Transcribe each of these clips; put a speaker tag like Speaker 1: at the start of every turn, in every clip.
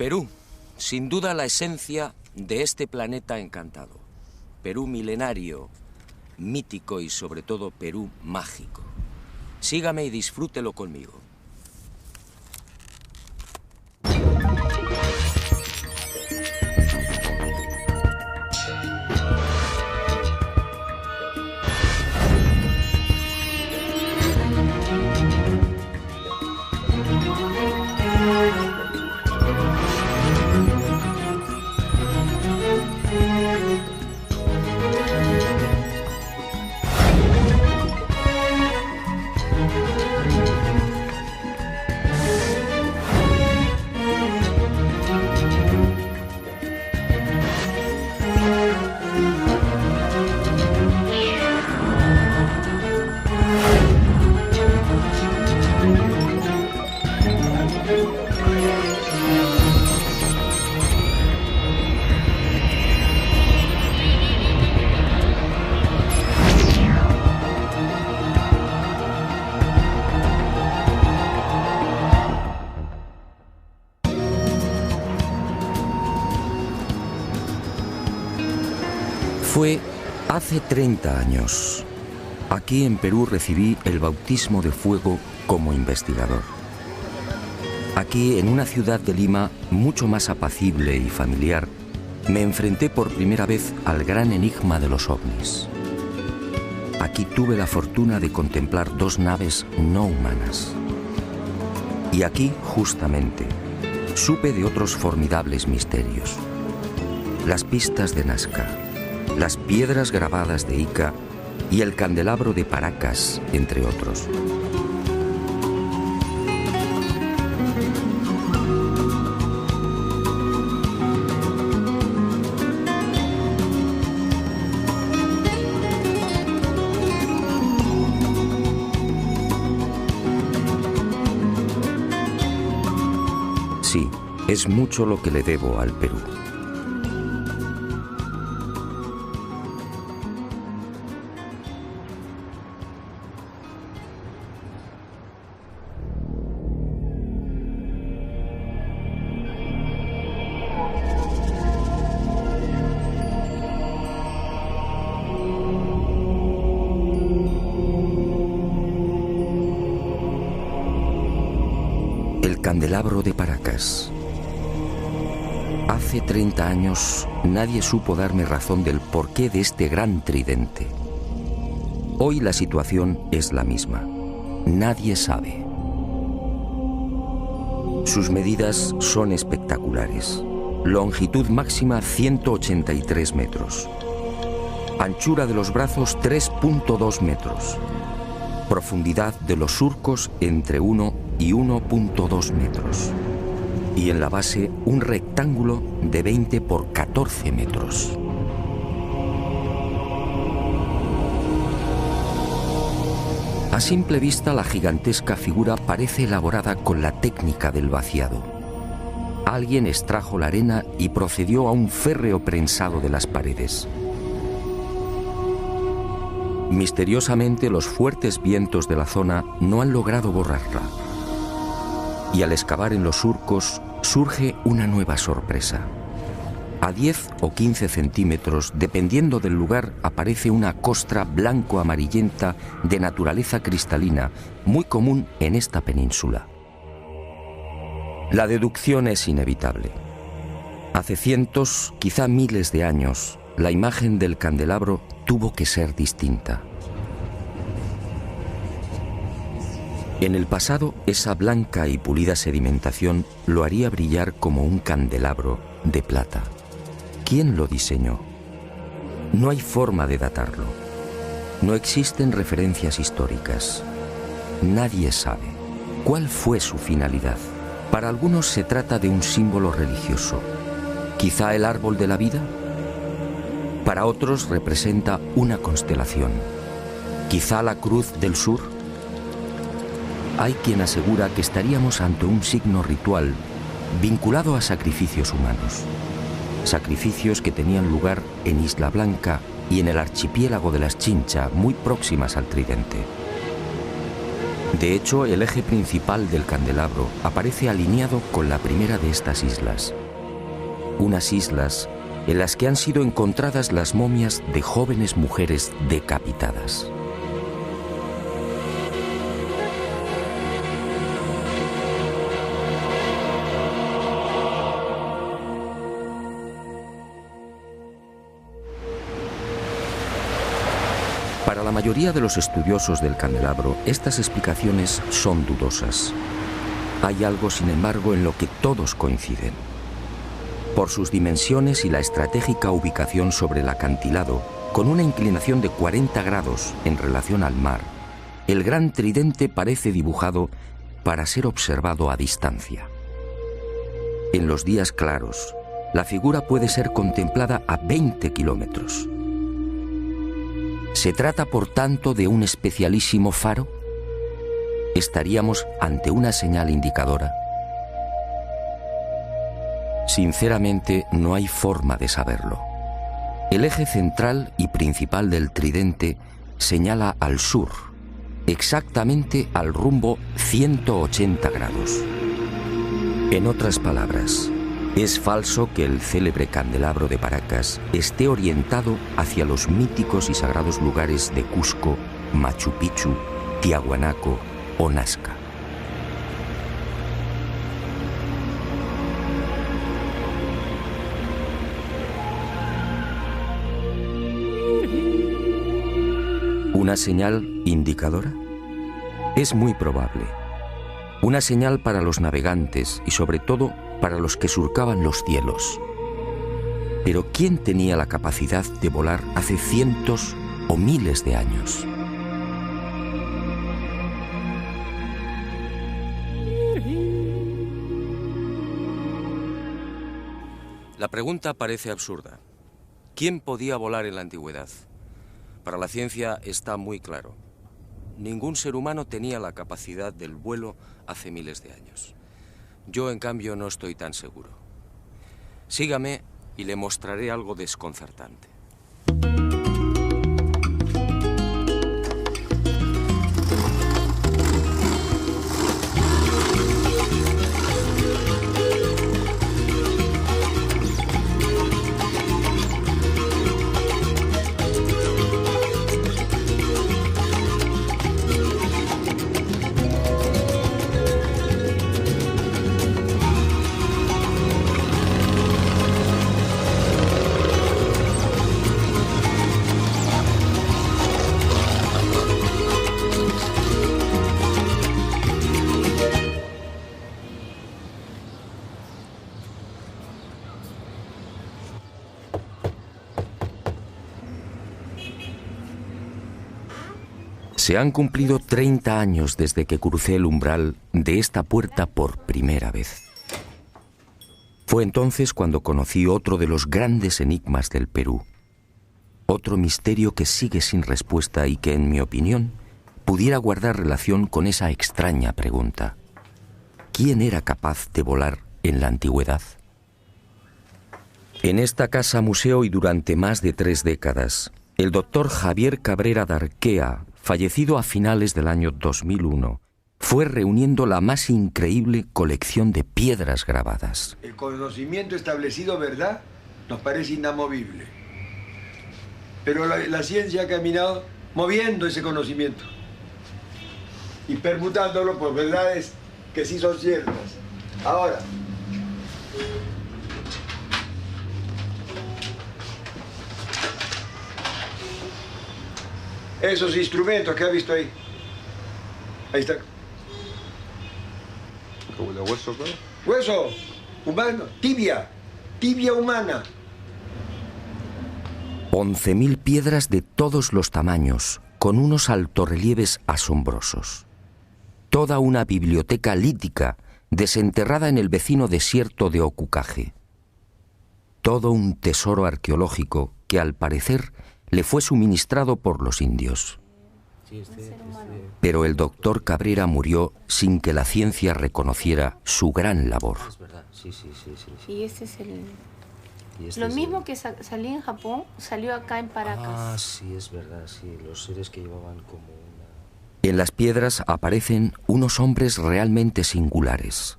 Speaker 1: Perú, sin duda la esencia de este planeta encantado. Perú milenario, mítico y sobre todo Perú mágico. Sígame y disfrútelo conmigo. Fue hace 30 años. Aquí en Perú recibí el bautismo de fuego como investigador. Aquí, en una ciudad de Lima mucho más apacible y familiar, me enfrenté por primera vez al gran enigma de los ovnis. Aquí tuve la fortuna de contemplar dos naves no humanas. Y aquí, justamente, supe de otros formidables misterios. Las pistas de Nazca, las piedras grabadas de Ica y el candelabro de Paracas, entre otros. Sí, es mucho lo que le debo al Perú. Candelabro de Paracas. Hace 30 años nadie supo darme razón del porqué de este gran tridente. Hoy la situación es la misma. Nadie sabe. Sus medidas son espectaculares. Longitud máxima 183 metros. Anchura de los brazos 3.2 metros. Profundidad de los surcos entre 1 y 1.2 metros. Y en la base un rectángulo de 20 por 14 metros. A simple vista la gigantesca figura parece elaborada con la técnica del vaciado. Alguien extrajo la arena y procedió a un férreo prensado de las paredes. Misteriosamente los fuertes vientos de la zona no han logrado borrarla. Y al excavar en los surcos surge una nueva sorpresa. A 10 o 15 centímetros, dependiendo del lugar, aparece una costra blanco-amarillenta de naturaleza cristalina, muy común en esta península. La deducción es inevitable. Hace cientos, quizá miles de años, la imagen del candelabro tuvo que ser distinta. En el pasado, esa blanca y pulida sedimentación lo haría brillar como un candelabro de plata. ¿Quién lo diseñó? No hay forma de datarlo. No existen referencias históricas. Nadie sabe cuál fue su finalidad. Para algunos se trata de un símbolo religioso. ¿Quizá el árbol de la vida? Para otros representa una constelación. ¿Quizá la cruz del sur? Hay quien asegura que estaríamos ante un signo ritual vinculado a sacrificios humanos. Sacrificios que tenían lugar en Isla Blanca y en el archipiélago de las Chincha, muy próximas al tridente. De hecho, el eje principal del candelabro aparece alineado con la primera de estas islas. Unas islas en las que han sido encontradas las momias de jóvenes mujeres decapitadas. Para la mayoría de los estudiosos del candelabro, estas explicaciones son dudosas. Hay algo, sin embargo, en lo que todos coinciden. Por sus dimensiones y la estratégica ubicación sobre el acantilado, con una inclinación de 40 grados en relación al mar, el gran tridente parece dibujado para ser observado a distancia. En los días claros, la figura puede ser contemplada a 20 kilómetros. ¿Se trata, por tanto, de un especialísimo faro? ¿Estaríamos ante una señal indicadora? Sinceramente, no hay forma de saberlo. El eje central y principal del tridente señala al sur, exactamente al rumbo 180 grados. En otras palabras, es falso que el célebre candelabro de Paracas esté orientado hacia los míticos y sagrados lugares de Cusco, Machu Picchu, Tiahuanaco o Nazca. ¿Una señal indicadora? Es muy probable. Una señal para los navegantes y sobre todo para los que surcaban los cielos. Pero ¿quién tenía la capacidad de volar hace cientos o miles de años?
Speaker 2: La pregunta parece absurda. ¿Quién podía volar en la antigüedad? Para la ciencia está muy claro. Ningún ser humano tenía la capacidad del vuelo hace miles de años. Yo, en cambio, no estoy tan seguro. Sígame y le mostraré algo desconcertante.
Speaker 1: Se han cumplido 30 años desde que crucé el umbral de esta puerta por primera vez. Fue entonces cuando conocí otro de los grandes enigmas del Perú. Otro misterio que sigue sin respuesta y que, en mi opinión, pudiera guardar relación con esa extraña pregunta. ¿Quién era capaz de volar en la antigüedad? En esta casa museo y durante más de 3 décadas, el doctor Javier Cabrera Darquea, fallecido a finales del año 2001, fue reuniendo la más increíble colección de piedras grabadas.
Speaker 3: El conocimiento establecido, ¿verdad?, nos parece inamovible. Pero la ciencia ha caminado moviendo ese conocimiento y permutándolo por verdades que sí son ciertas. Ahora, esos instrumentos que ha visto ahí. Ahí está.
Speaker 4: ¿Como de hueso, claro?
Speaker 3: Hueso humano, tibia humana.
Speaker 1: 11.000 piedras de todos los tamaños, con unos altorrelieves asombrosos. Toda una biblioteca lítica desenterrada en el vecino desierto de Ocucaje. Todo un tesoro arqueológico que, al parecer, le fue suministrado por los indios. Pero el doctor Cabrera murió sin que la ciencia reconociera su gran labor.
Speaker 5: Es verdad, sí.
Speaker 6: Y este es el... Lo mismo que salió en Japón, salió acá en Paracas.
Speaker 5: Ah, sí, es verdad, sí. Los seres que llevaban como una...
Speaker 1: En las piedras aparecen unos hombres realmente singulares.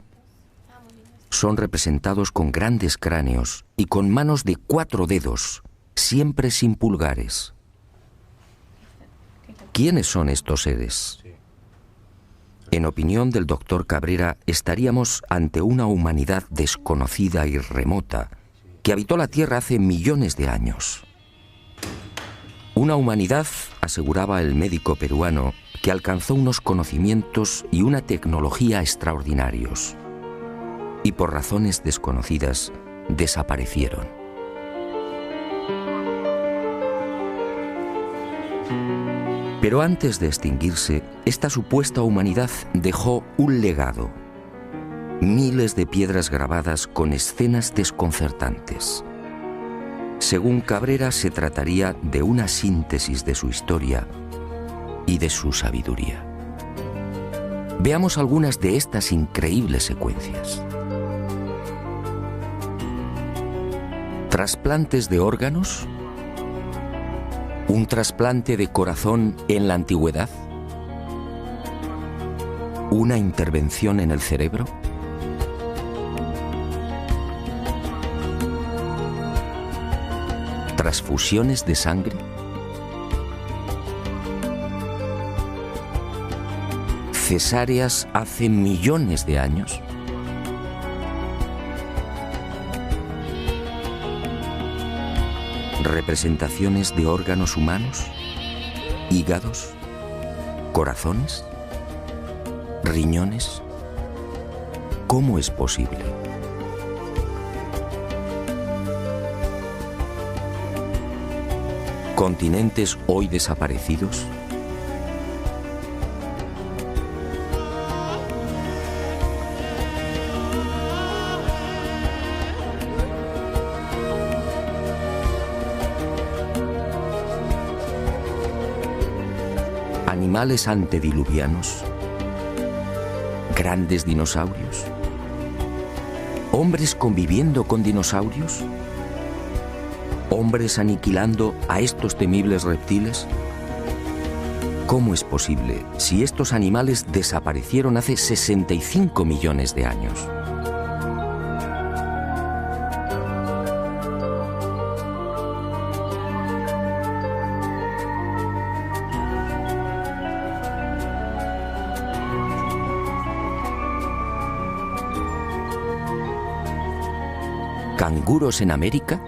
Speaker 1: Son representados con grandes cráneos y con manos de 4 dedos, siempre sin pulgares. ¿Quiénes son estos seres? En opinión del doctor Cabrera, estaríamos ante una humanidad desconocida y remota que habitó la Tierra hace millones de años. Una humanidad, aseguraba el médico peruano, que alcanzó unos conocimientos y una tecnología extraordinarios y por razones desconocidas desaparecieron. Pero antes de extinguirse, esta supuesta humanidad dejó un legado. Miles de piedras grabadas con escenas desconcertantes. Según Cabrera, se trataría de una síntesis de su historia y de su sabiduría. Veamos algunas de estas increíbles secuencias. Trasplantes de órganos. ¿Un trasplante de corazón en la antigüedad? ¿Una intervención en el cerebro? ¿Transfusiones de sangre? ¿Cesáreas hace millones de años? ¿Representaciones de órganos humanos? ¿Hígados? ¿Corazones? ¿Riñones? ¿Cómo es posible? ¿Continentes hoy desaparecidos? ¿Animales antediluvianos? ¿Grandes dinosaurios? ¿Hombres conviviendo con dinosaurios? ¿Hombres aniquilando a estos temibles reptiles? ¿Cómo es posible si estos animales desaparecieron hace 65 millones de años? ¿Canguros en América?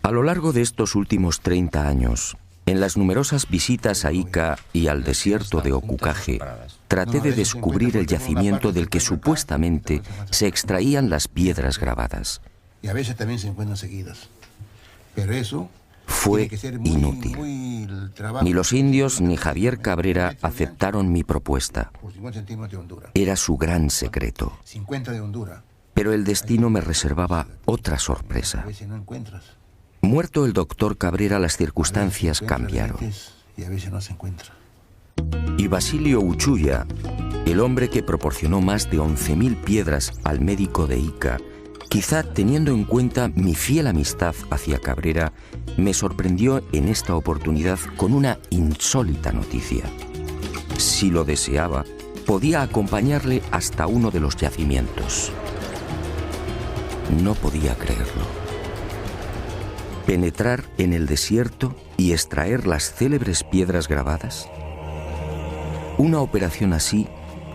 Speaker 1: A lo largo de estos últimos 30 años, en las numerosas visitas a Ica y al desierto de Ocucaje, traté de descubrir el yacimiento del que supuestamente se extraían las piedras grabadas.
Speaker 4: Y a veces también se encuentran seguidas. Pero eso
Speaker 1: fue inútil. Ni los indios ni Javier Cabrera aceptaron mi propuesta. Era su gran secreto. Pero el destino me reservaba otra sorpresa. Muerto el doctor Cabrera, las circunstancias cambiaron. Y Basilio Uchuya, el hombre que proporcionó más de 11.000 piedras al médico de Ica, quizá teniendo en cuenta mi fiel amistad hacia Cabrera, me sorprendió en esta oportunidad con una insólita noticia. Si lo deseaba, podía acompañarle hasta uno de los yacimientos. No podía creerlo. ¿Penetrar en el desierto y extraer las célebres piedras grabadas? Una operación así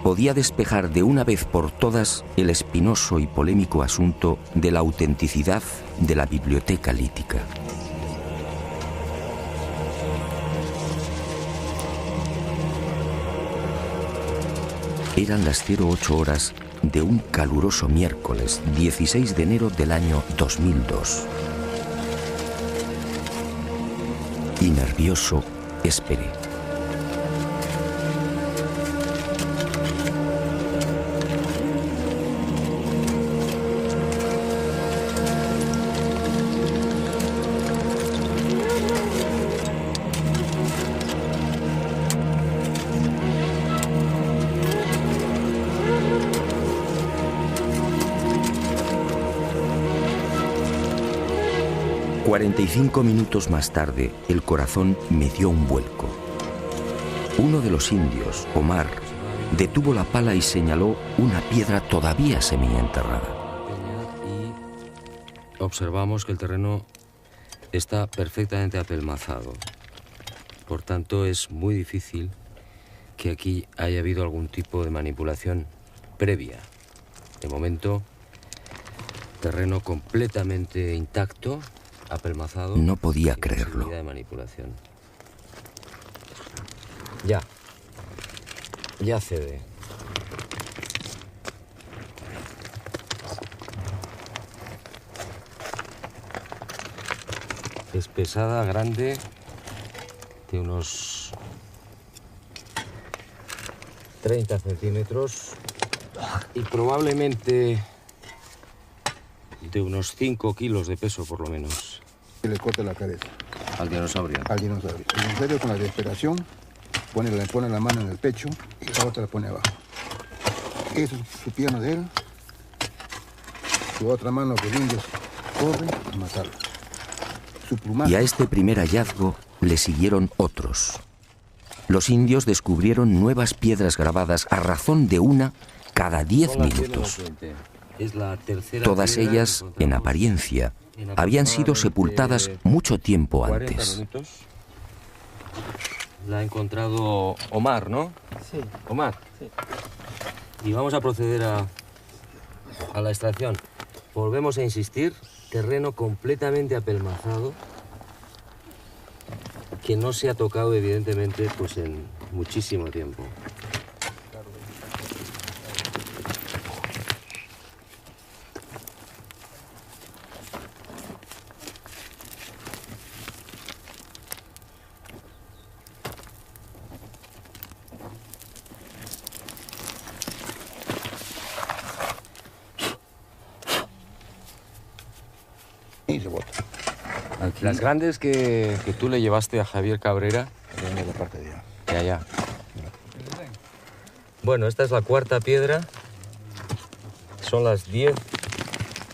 Speaker 1: podía despejar de una vez por todas el espinoso y polémico asunto de la autenticidad de la biblioteca lítica. Eran las 08 horas de un caluroso miércoles 16 de enero del año 2002. Y nervioso esperé. 45 minutos más tarde, el corazón me dio un vuelco. Uno de los indios, Omar, detuvo la pala y señaló una piedra todavía semienterrada.
Speaker 2: Y observamos que el terreno está perfectamente apelmazado. Por tanto, es muy difícil que aquí haya habido algún tipo de manipulación previa. De momento, terreno completamente intacto, apelmazado.
Speaker 1: No podía creerlo.
Speaker 2: De manipulación. Ya cede. Es pesada, grande, de unos 30 centímetros y probablemente de unos 5 kilos de peso por lo menos.
Speaker 4: Y le corta la cabeza.
Speaker 2: Al dinosaurio.
Speaker 4: Al dinosaurio. El dinosaurio con la desesperación pone la mano en el pecho y la otra la pone abajo. Eso es su pierna de él. Su otra mano que el indio corre a matarlo. Su plumaje.
Speaker 1: Y a este primer hallazgo le siguieron otros. Los indios descubrieron nuevas piedras grabadas a razón de una cada 10 minutos.
Speaker 2: Es la tercera.
Speaker 1: Todas ellas, en apariencia, habían sido sepultadas mucho tiempo antes.
Speaker 2: La ha encontrado Omar, ¿no?
Speaker 5: Sí.
Speaker 2: Omar.
Speaker 5: Sí.
Speaker 2: Y vamos a proceder a la extracción. Volvemos a insistir, terreno completamente apelmazado, que no se ha tocado evidentemente pues en muchísimo tiempo.
Speaker 4: Y se bota.
Speaker 2: Las grandes que tú le llevaste a Javier Cabrera.
Speaker 4: De la parte de allá.
Speaker 2: De allá. Bueno, esta es la cuarta piedra. Son las 10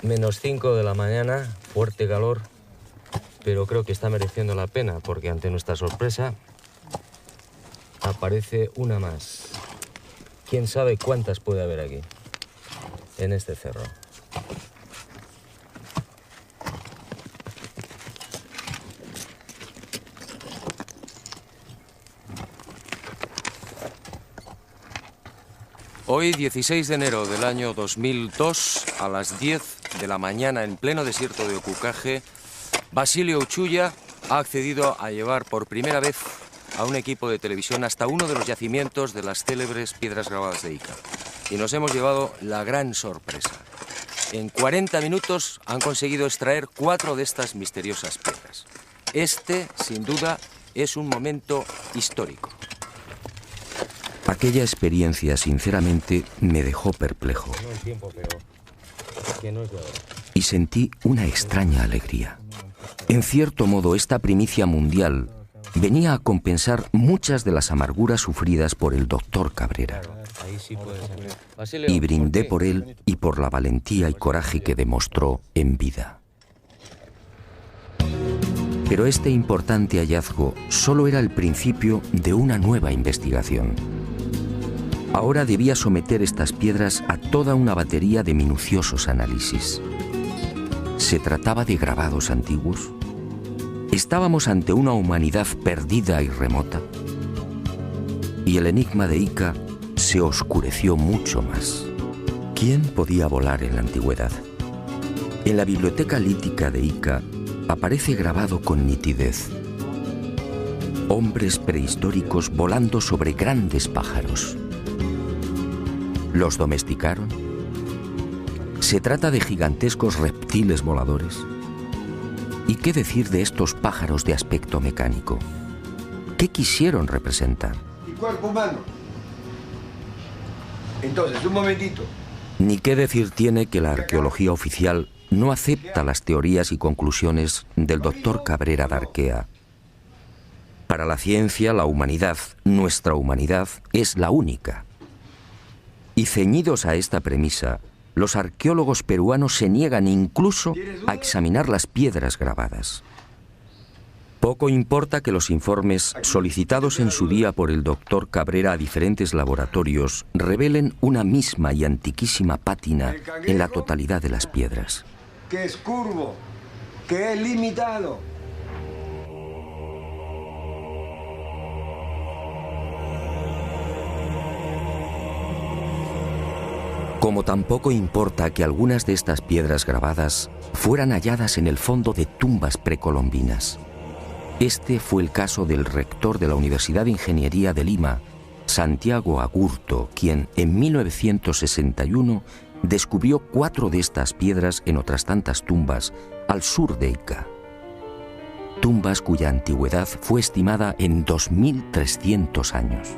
Speaker 2: menos 5 de la mañana. Fuerte calor. Pero creo que está mereciendo la pena porque ante nuestra sorpresa aparece una más. ¿Quién sabe cuántas puede haber aquí? En este cerro. Hoy, 16 de enero del año 2002, a las 10 de la mañana, en pleno desierto de Ocucaje, Basilio Uchuya ha accedido a llevar por primera vez a un equipo de televisión hasta uno de los yacimientos de las célebres piedras grabadas de Ica. Y nos hemos llevado la gran sorpresa. En 40 minutos han conseguido extraer 4 de estas misteriosas piedras. Este, sin duda, es un momento histórico.
Speaker 1: Aquella experiencia, sinceramente, me dejó perplejo.
Speaker 2: No el tiempo, pero que no es de ahora.
Speaker 1: Y sentí una extraña alegría. En cierto modo, esta primicia mundial venía a compensar muchas de las amarguras sufridas por el doctor Cabrera.
Speaker 2: Ahí sí puede ser. Basilio,
Speaker 1: Y brindé por él y por la valentía y coraje que demostró en vida. Pero este importante hallazgo solo era el principio de una nueva investigación. Ahora debía someter estas piedras a toda una batería de minuciosos análisis. ¿Se trataba de grabados antiguos? ¿Estábamos ante una humanidad perdida y remota? Y el enigma de Ica se oscureció mucho más. ¿Quién podía volar en la antigüedad? En la biblioteca lítica de Ica aparece grabado con nitidez: hombres prehistóricos volando sobre grandes pájaros. ¿Los domesticaron? ¿Se trata de gigantescos reptiles voladores? ¿Y qué decir de estos pájaros de aspecto mecánico? ¿Qué quisieron representar?
Speaker 3: El cuerpo humano. Entonces, un momentito.
Speaker 1: Ni qué decir tiene que la arqueología oficial no acepta las teorías y conclusiones del doctor Cabrera de Arquea. Para la ciencia, la humanidad, nuestra humanidad, es la única. Y ceñidos a esta premisa, los arqueólogos peruanos se niegan incluso a examinar las piedras grabadas. Poco importa que los informes solicitados en su día por el doctor Cabrera a diferentes laboratorios revelen una misma y antiquísima pátina en la totalidad de las piedras.
Speaker 3: Que es curvo, que es limitado.
Speaker 1: Como tampoco importa que algunas de estas piedras grabadas fueran halladas en el fondo de tumbas precolombinas. Este fue el caso del rector de la Universidad de Ingeniería de Lima, Santiago Agurto, quien en 1961 descubrió 4 de estas piedras en otras tantas tumbas al sur de Ica. Tumbas cuya antigüedad fue estimada en 2.300 años.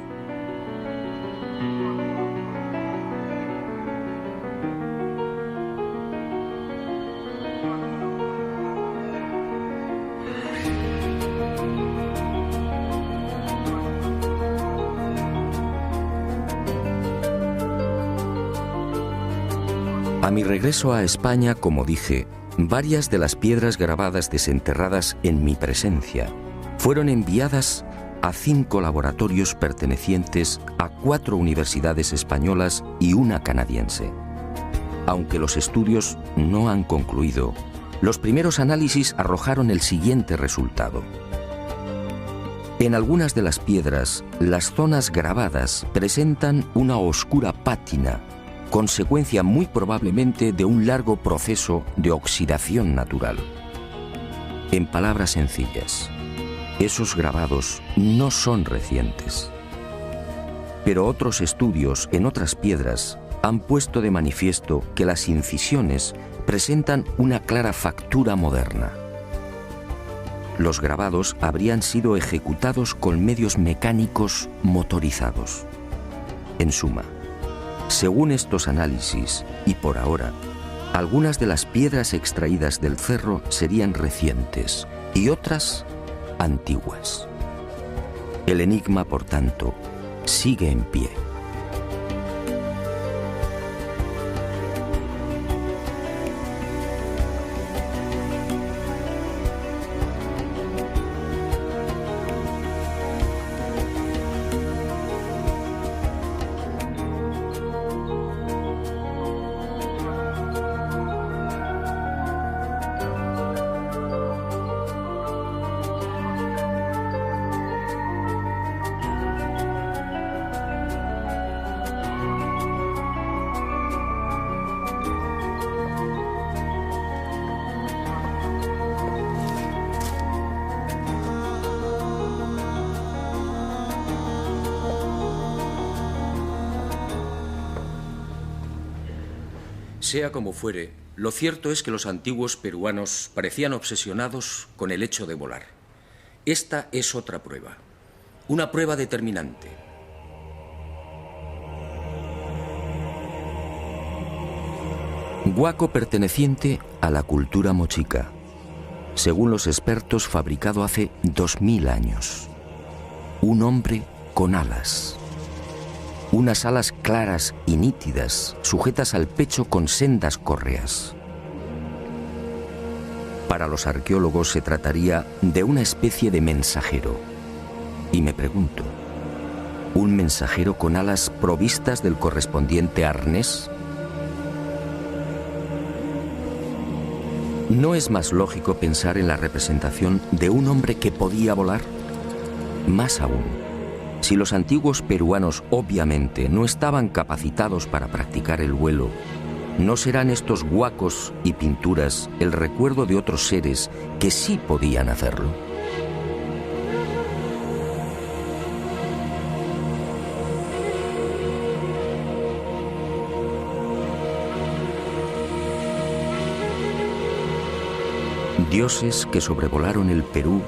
Speaker 1: A mi regreso a España, como dije, varias de las piedras grabadas desenterradas en mi presencia fueron enviadas a 5 laboratorios pertenecientes a 4 universidades españolas y una canadiense. Aunque los estudios no han concluido, los primeros análisis arrojaron el siguiente resultado. En algunas de las piedras, las zonas grabadas presentan una oscura pátina, consecuencia muy probablemente de un largo proceso de oxidación natural. En palabras sencillas, esos grabados no son recientes. Pero otros estudios en otras piedras han puesto de manifiesto que las incisiones presentan una clara factura moderna. Los grabados habrían sido ejecutados con medios mecánicos motorizados. En suma, según estos análisis, y por ahora, algunas de las piedras extraídas del cerro serían recientes y otras antiguas. El enigma, por tanto, sigue en pie.
Speaker 2: Sea como fuere, lo cierto es que los antiguos peruanos parecían obsesionados con el hecho de volar. Esta es otra prueba, una prueba determinante.
Speaker 1: Huaco perteneciente a la cultura mochica, según los expertos fabricado hace 2000 años. Un hombre con alas. Unas alas claras y nítidas, sujetas al pecho con sendas correas. Para los arqueólogos se trataría de una especie de mensajero. Y me pregunto, ¿un mensajero con alas provistas del correspondiente arnés? ¿No es más lógico pensar en la representación de un hombre que podía volar? Más aún, si los antiguos peruanos obviamente no estaban capacitados para practicar el vuelo, ¿no serán estos huacos y pinturas el recuerdo de otros seres que sí podían hacerlo? Dioses que sobrevolaron el Perú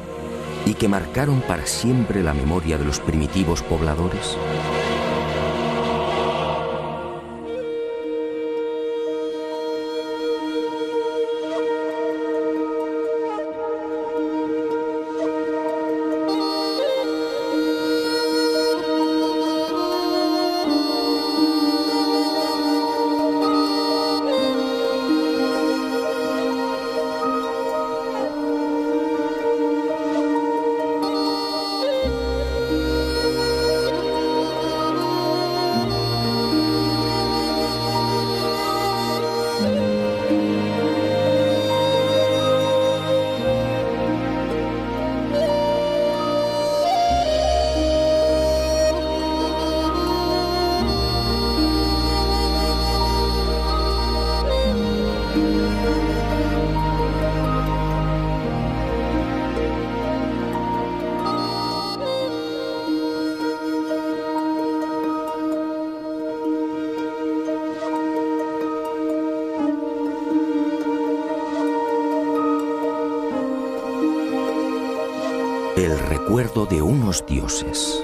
Speaker 1: y que marcaron para siempre la memoria de los primitivos pobladores. El recuerdo de unos dioses.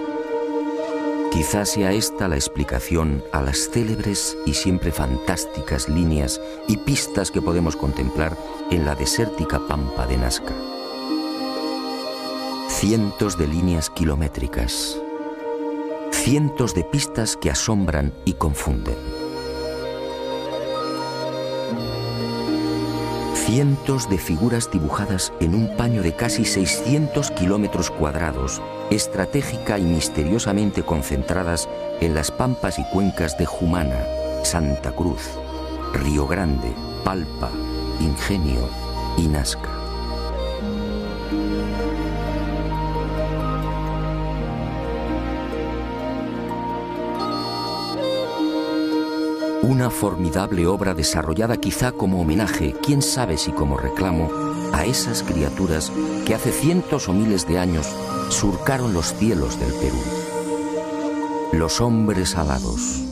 Speaker 1: Quizás sea esta la explicación a las célebres y siempre fantásticas líneas y pistas que podemos contemplar en la desértica pampa de Nazca. Cientos de líneas kilométricas, cientos de pistas que asombran y confunden. Cientos de figuras dibujadas en un paño de casi 600 kilómetros cuadrados, estratégica y misteriosamente concentradas en las pampas y cuencas de Jumana, Santa Cruz, Río Grande, Palpa, Ingenio y Nazca. Una formidable obra desarrollada quizá como homenaje, quién sabe si como reclamo, a esas criaturas que hace cientos o miles de años surcaron los cielos del Perú. Los hombres alados,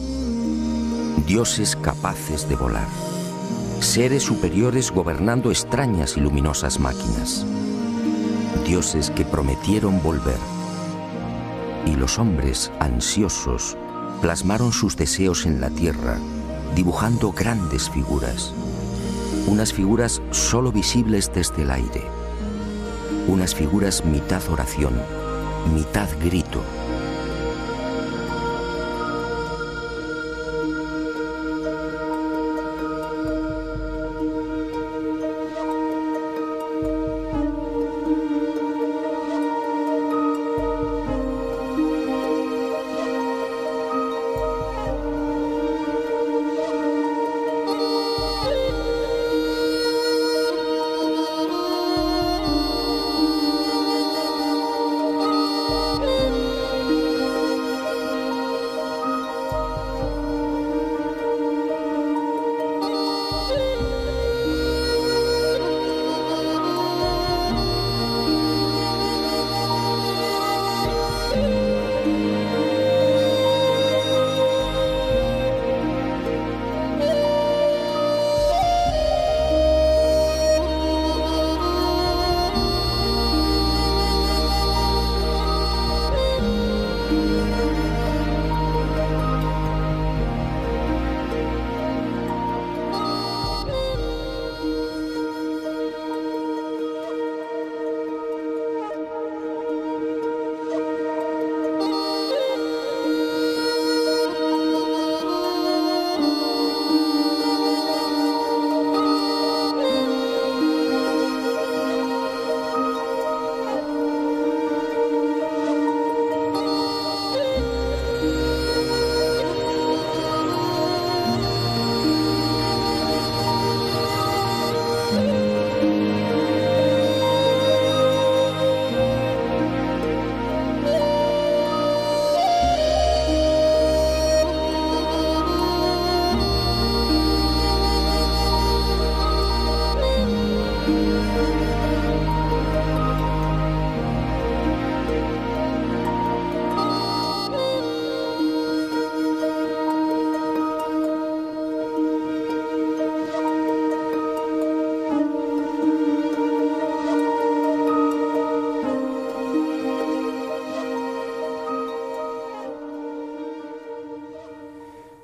Speaker 1: dioses capaces de volar, seres superiores gobernando extrañas y luminosas máquinas, dioses que prometieron volver. Y los hombres ansiosos plasmaron sus deseos en la tierra, dibujando grandes figuras, unas figuras solo visibles desde el aire, unas figuras mitad oración, mitad grito.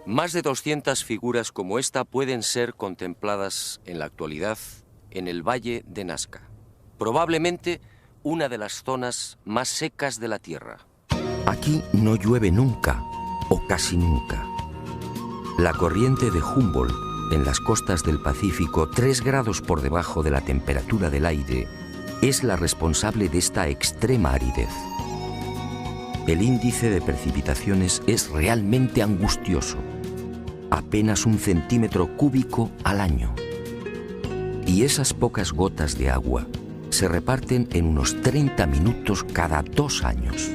Speaker 2: Más de 200 figuras como esta pueden ser contempladas en la actualidad en el Valle de Nazca, probablemente una de las zonas más secas de la Tierra.
Speaker 1: Aquí no llueve nunca, o casi nunca. La corriente de Humboldt en las costas del Pacífico, 3 grados por debajo de la temperatura del aire, es la responsable de esta extrema aridez. El índice de precipitaciones es realmente angustioso, apenas 1 centímetro cúbico al año. Y esas pocas gotas de agua se reparten en unos 30 minutos cada 2 años.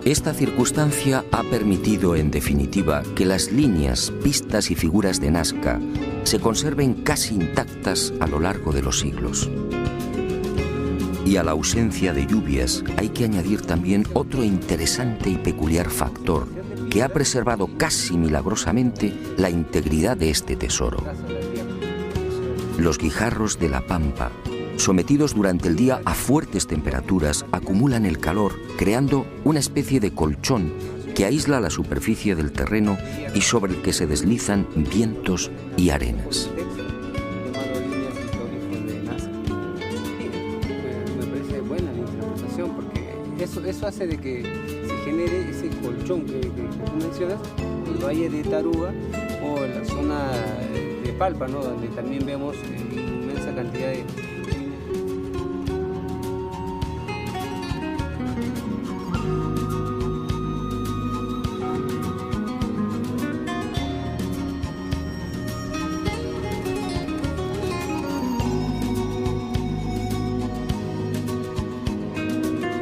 Speaker 1: Esta circunstancia ha permitido, en definitiva, que las líneas, pistas y figuras de Nazca se conserven casi intactas a lo largo de los siglos. Y a la ausencia de lluvias hay que añadir también otro interesante y peculiar factor que ha preservado casi milagrosamente la integridad de este tesoro. Los guijarros de la pampa, sometidos durante el día a fuertes temperaturas, acumulan el calor, creando una especie de colchón que aísla la superficie del terreno y sobre el que se deslizan vientos y arenas.
Speaker 5: Eso hace de que se genere ese colchón que tú mencionas, el Valle de Taruga o en la zona de Palpa, ¿no? Donde también vemos inmensa cantidad de...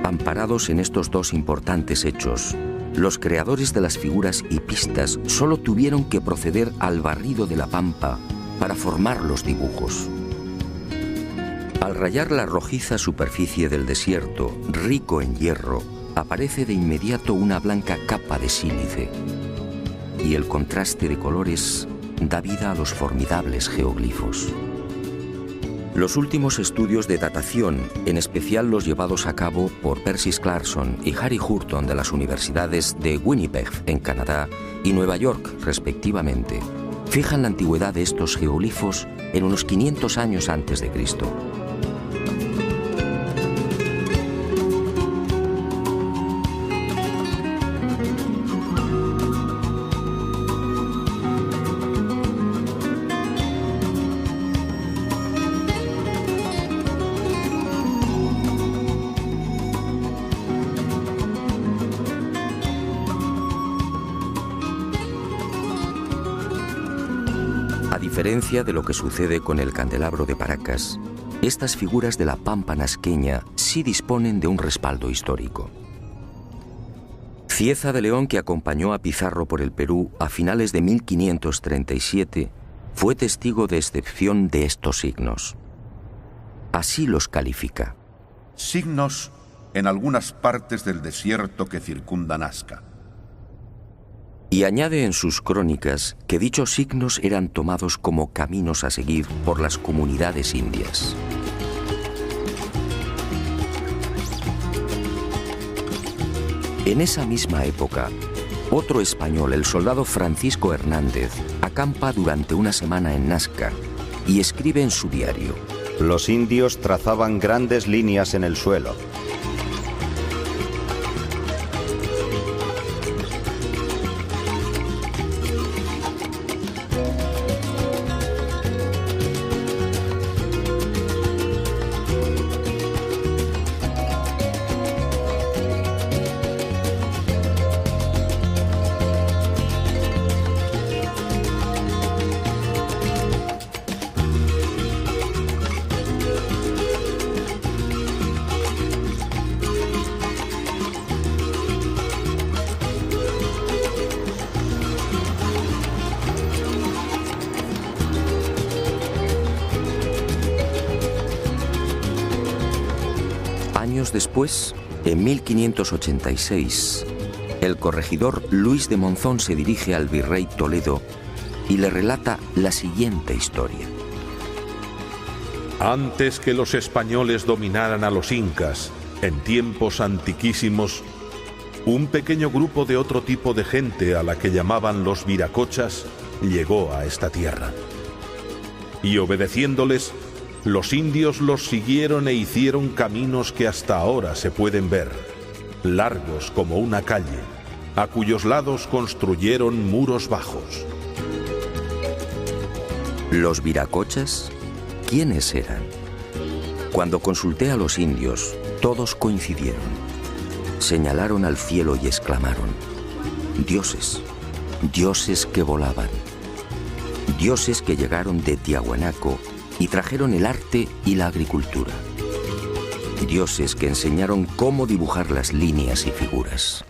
Speaker 1: Amparados en estos dos importantes hechos, los creadores de las figuras y pistas solo tuvieron que proceder al barrido de la pampa para formar los dibujos. Al rayar la rojiza superficie del desierto, rico en hierro, aparece de inmediato una blanca capa de sílice, y el contraste de colores da vida a los formidables geoglifos. Los últimos estudios de datación, en especial los llevados a cabo por Percy Clarkson y Harry Hurton de las universidades de Winnipeg, en Canadá, y Nueva York, respectivamente, fijan la antigüedad de estos geoglifos en unos 500 años antes de Cristo. A diferencia de lo que sucede con el candelabro de Paracas, estas figuras de la pampa nasqueña sí disponen de un respaldo histórico. Cieza de León, que acompañó a Pizarro por el Perú a finales de 1537, fue testigo de excepción de estos signos. Así los califica.
Speaker 7: Signos en algunas partes del desierto que circunda Nazca.
Speaker 1: Y añade en sus crónicas que dichos signos eran tomados como caminos a seguir por las comunidades indias. En esa misma época, otro español, el soldado Francisco Hernández, acampa durante una semana en Nazca y escribe en su diario:
Speaker 8: Los indios trazaban grandes líneas en el suelo.
Speaker 1: Años después, en 1586, el corregidor Luis de Monzón se dirige al virrey Toledo y le relata la siguiente historia.
Speaker 9: Antes que los españoles dominaran a los incas, en tiempos antiquísimos, un pequeño grupo de otro tipo de gente a la que llamaban los viracochas llegó a esta tierra. Y obedeciéndoles, los indios los siguieron e hicieron caminos que hasta ahora se pueden ver, largos como una calle, a cuyos lados construyeron muros bajos.
Speaker 1: ¿Los viracochas? ¿Quiénes eran? Cuando consulté a los indios, todos coincidieron. Señalaron al cielo y exclamaron: dioses, dioses que volaban, dioses que llegaron de Tiahuanaco y trajeron el arte y la agricultura, dioses que enseñaron cómo dibujar las líneas y figuras.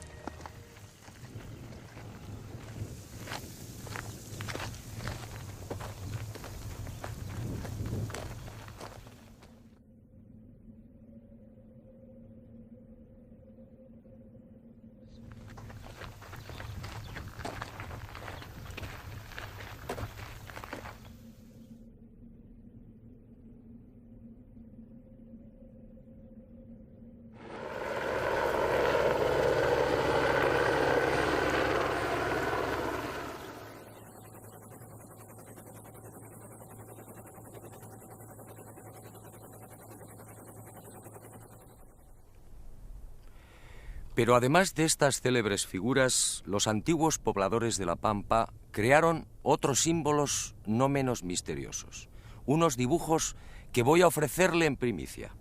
Speaker 2: Pero además de estas célebres figuras, los antiguos pobladores de La Pampa crearon otros símbolos no menos misteriosos. Unos dibujos que voy a ofrecerle en primicia.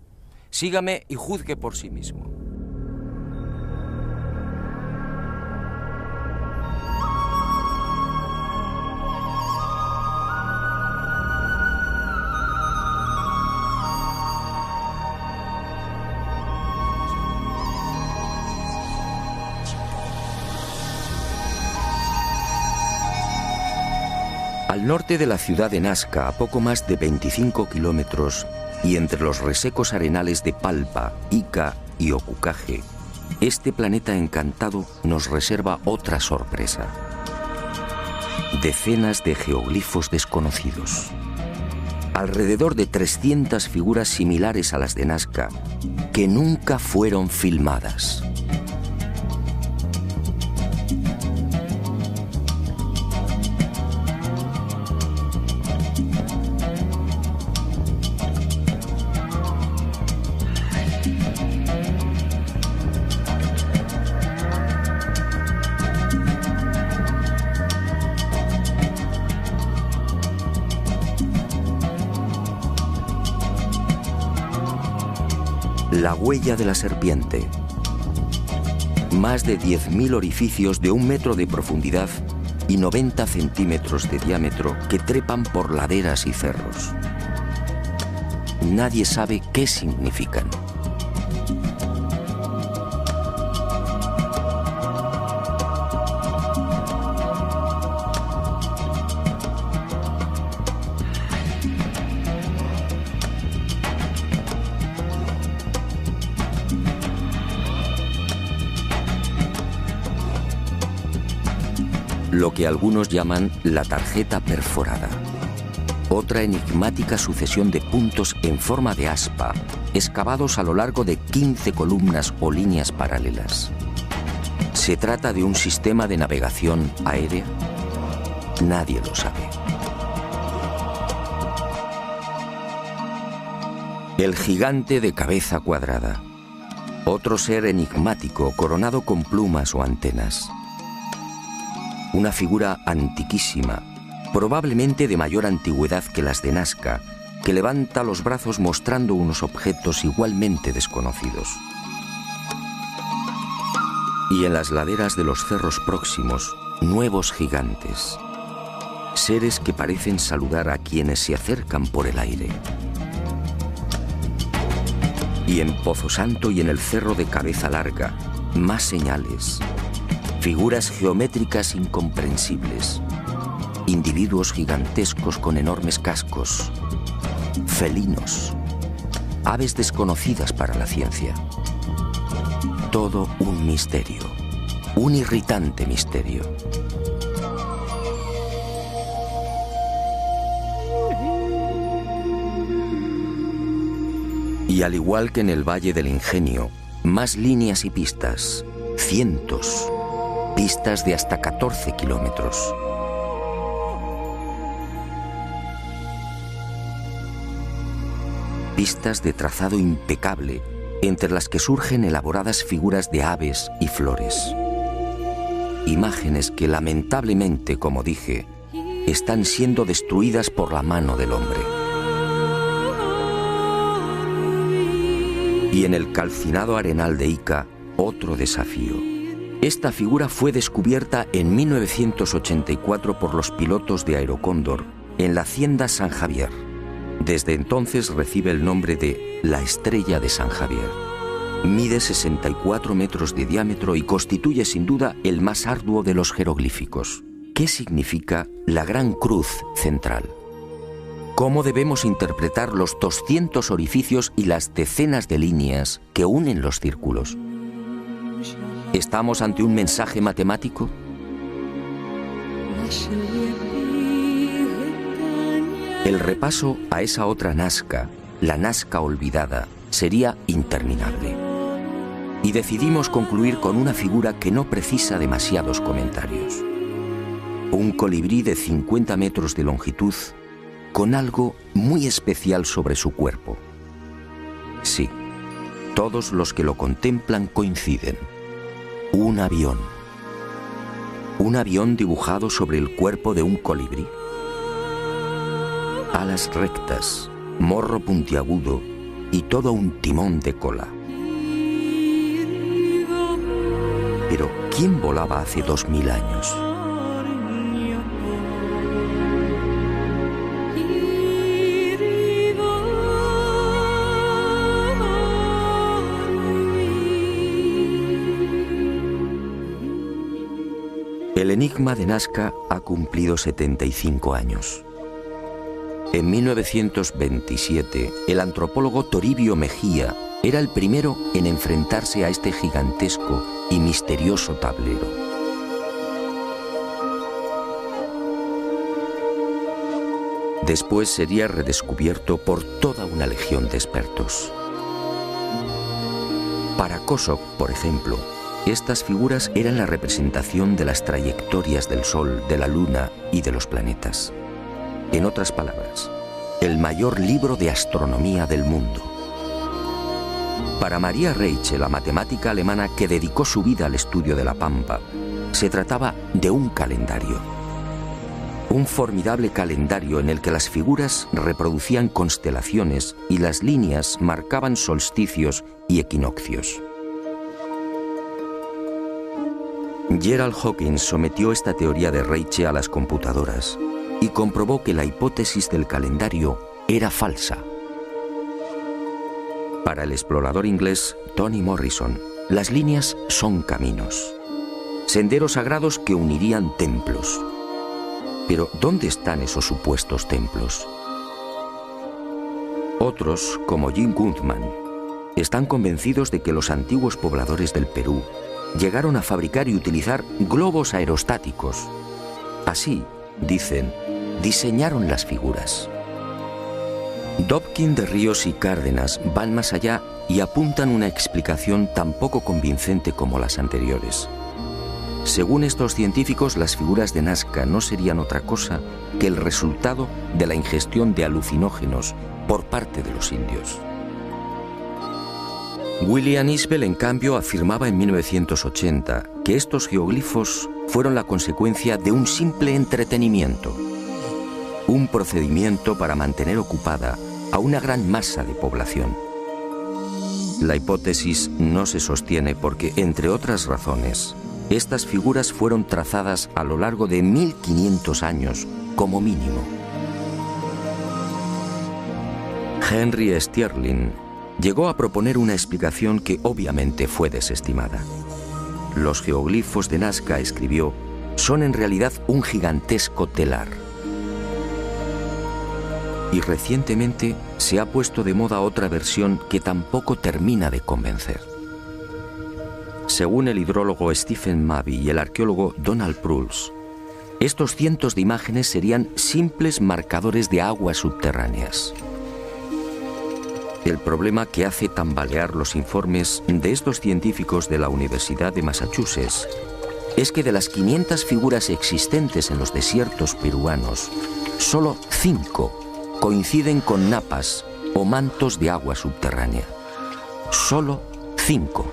Speaker 2: Sígame y juzgue por sí mismo.
Speaker 1: Al norte de la ciudad de Nazca, a poco más de 25 kilómetros, y entre los resecos arenales de Palpa, Ica y Ocucaje, este planeta encantado nos reserva otra sorpresa. Decenas de geoglifos desconocidos. Alrededor de 300 figuras similares a las de Nazca, que nunca fueron filmadas. La huella de la serpiente. Más de 10.000 orificios de 1 metro de profundidad y 90 centímetros de diámetro que trepan por laderas y cerros. Nadie sabe qué significan. Lo que algunos llaman la tarjeta perforada. Otra enigmática sucesión de puntos en forma de aspa, excavados a lo largo de 15 columnas o líneas paralelas. ¿Se trata de un sistema de navegación aérea? Nadie lo sabe. El gigante de cabeza cuadrada. Otro ser enigmático coronado con plumas o antenas. Una figura antiquísima, probablemente de mayor antigüedad que las de Nazca, que levanta los brazos mostrando unos objetos igualmente desconocidos. Y en las laderas de los cerros próximos, nuevos gigantes. Seres que parecen saludar a quienes se acercan por el aire. Y en Pozo Santo y en el cerro de Cabeza Larga, más señales. Figuras geométricas incomprensibles, individuos gigantescos con enormes cascos, felinos, aves desconocidas para la ciencia. Todo un misterio, un irritante misterio. Y al igual que en el Valle del Ingenio, más líneas y pistas, cientos. Pistas de hasta 14 kilómetros. Pistas de trazado impecable, entre las que surgen elaboradas figuras de aves y flores. Imágenes que lamentablemente, como dije, están siendo destruidas por la mano del hombre. Y en el calcinado arenal de Ica, otro desafío. Esta figura fue descubierta en 1984 por los pilotos de Aerocóndor en la hacienda San Javier. Desde entonces recibe el nombre de la Estrella de San Javier. Mide 64 metros de diámetro y constituye sin duda el más arduo de los jeroglíficos. ¿Qué significa la Gran Cruz central? ¿Cómo debemos interpretar los 200 orificios y las decenas de líneas que unen los círculos? ¿Estamos ante un mensaje matemático? El repaso a esa otra Nazca, la Nazca olvidada, sería interminable. Y decidimos concluir con una figura que no precisa demasiados comentarios. Un colibrí de 50 metros de longitud, con algo muy especial sobre su cuerpo. Sí, todos los que lo contemplan coinciden. Un avión. Un avión dibujado sobre el cuerpo de un colibrí. Alas rectas, morro puntiagudo y todo un timón de cola. Pero, ¿quién volaba hace 2000 años? El enigma de Nazca ha cumplido 75 años. En 1927, el antropólogo Toribio Mejía era el primero en enfrentarse a este gigantesco y misterioso tablero. Después sería redescubierto por toda una legión de expertos. Para Kosok, por ejemplo, estas figuras eran la representación de las trayectorias del Sol, de la Luna y de los planetas. En otras palabras, el mayor libro de astronomía del mundo. Para Maria Reiche, la matemática alemana que dedicó su vida al estudio de la Pampa, se trataba de un calendario. Un formidable calendario en el que las figuras reproducían constelaciones y las líneas marcaban solsticios y equinoccios. Gerald Hawkins sometió esta teoría de Reiche a las computadoras y comprobó que la hipótesis del calendario era falsa. Para el explorador inglés Tony Morrison, las líneas son caminos, senderos sagrados que unirían templos. Pero, ¿dónde están esos supuestos templos? Otros, como Jim Gutman, están convencidos de que los antiguos pobladores del Perú llegaron a fabricar y utilizar globos aerostáticos. Así, dicen, diseñaron las figuras. Dobkin de Ríos y Cárdenas van más allá y apuntan una explicación tan poco convincente como las anteriores. Según estos científicos, las figuras de Nazca no serían otra cosa que el resultado de la ingestión de alucinógenos por parte de los indios. William Isbell, en cambio, afirmaba en 1980 que estos geoglifos fueron la consecuencia de un simple entretenimiento, un procedimiento para mantener ocupada a una gran masa de población. La hipótesis no se sostiene porque, entre otras razones, estas figuras fueron trazadas a lo largo de 1500 años como mínimo. Henry Sterling llegó a proponer una explicación que obviamente fue desestimada. Los geoglifos de Nazca, escribió, son en realidad un gigantesco telar. Y recientemente se ha puesto de moda otra versión que tampoco termina de convencer. Según el hidrólogo Stephen Mabey y el arqueólogo Donald Prulls, estos cientos de imágenes serían simples marcadores de aguas subterráneas. El problema que hace tambalear los informes de estos científicos de la Universidad de Massachusetts es que de las 500 figuras existentes en los desiertos peruanos, solo 5 coinciden con napas o mantos de agua subterránea. Solo 5.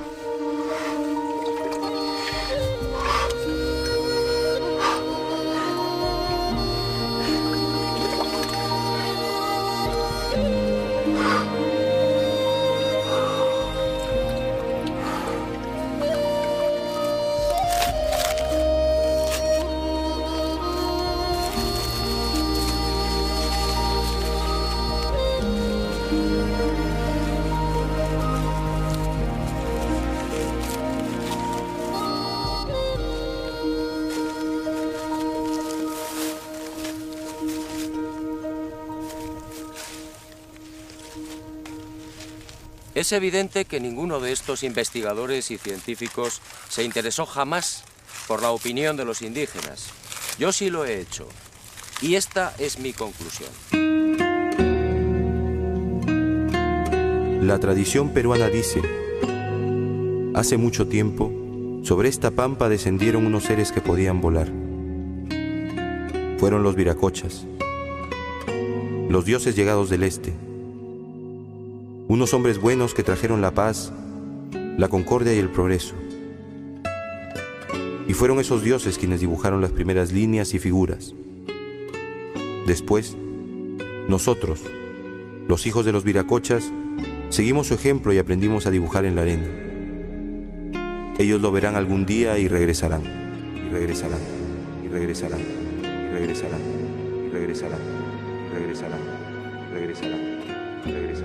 Speaker 2: Es evidente que ninguno de estos investigadores y científicos se interesó jamás por la opinión de los indígenas. Yo sí lo he hecho. Y esta es mi conclusión.
Speaker 10: La tradición peruana dice: hace mucho tiempo, sobre esta pampa descendieron unos seres que podían volar. Fueron los viracochas, los dioses llegados del este. Unos hombres buenos que trajeron la paz, la concordia y el progreso. Y fueron esos dioses quienes dibujaron las primeras líneas y figuras. Después, nosotros, los hijos de los viracochas, seguimos su ejemplo y aprendimos a dibujar en la arena. Ellos lo verán algún día y regresarán, y regresarán, y regresarán, y regresarán, y regresarán, y regresarán, y regresarán, y regresarán.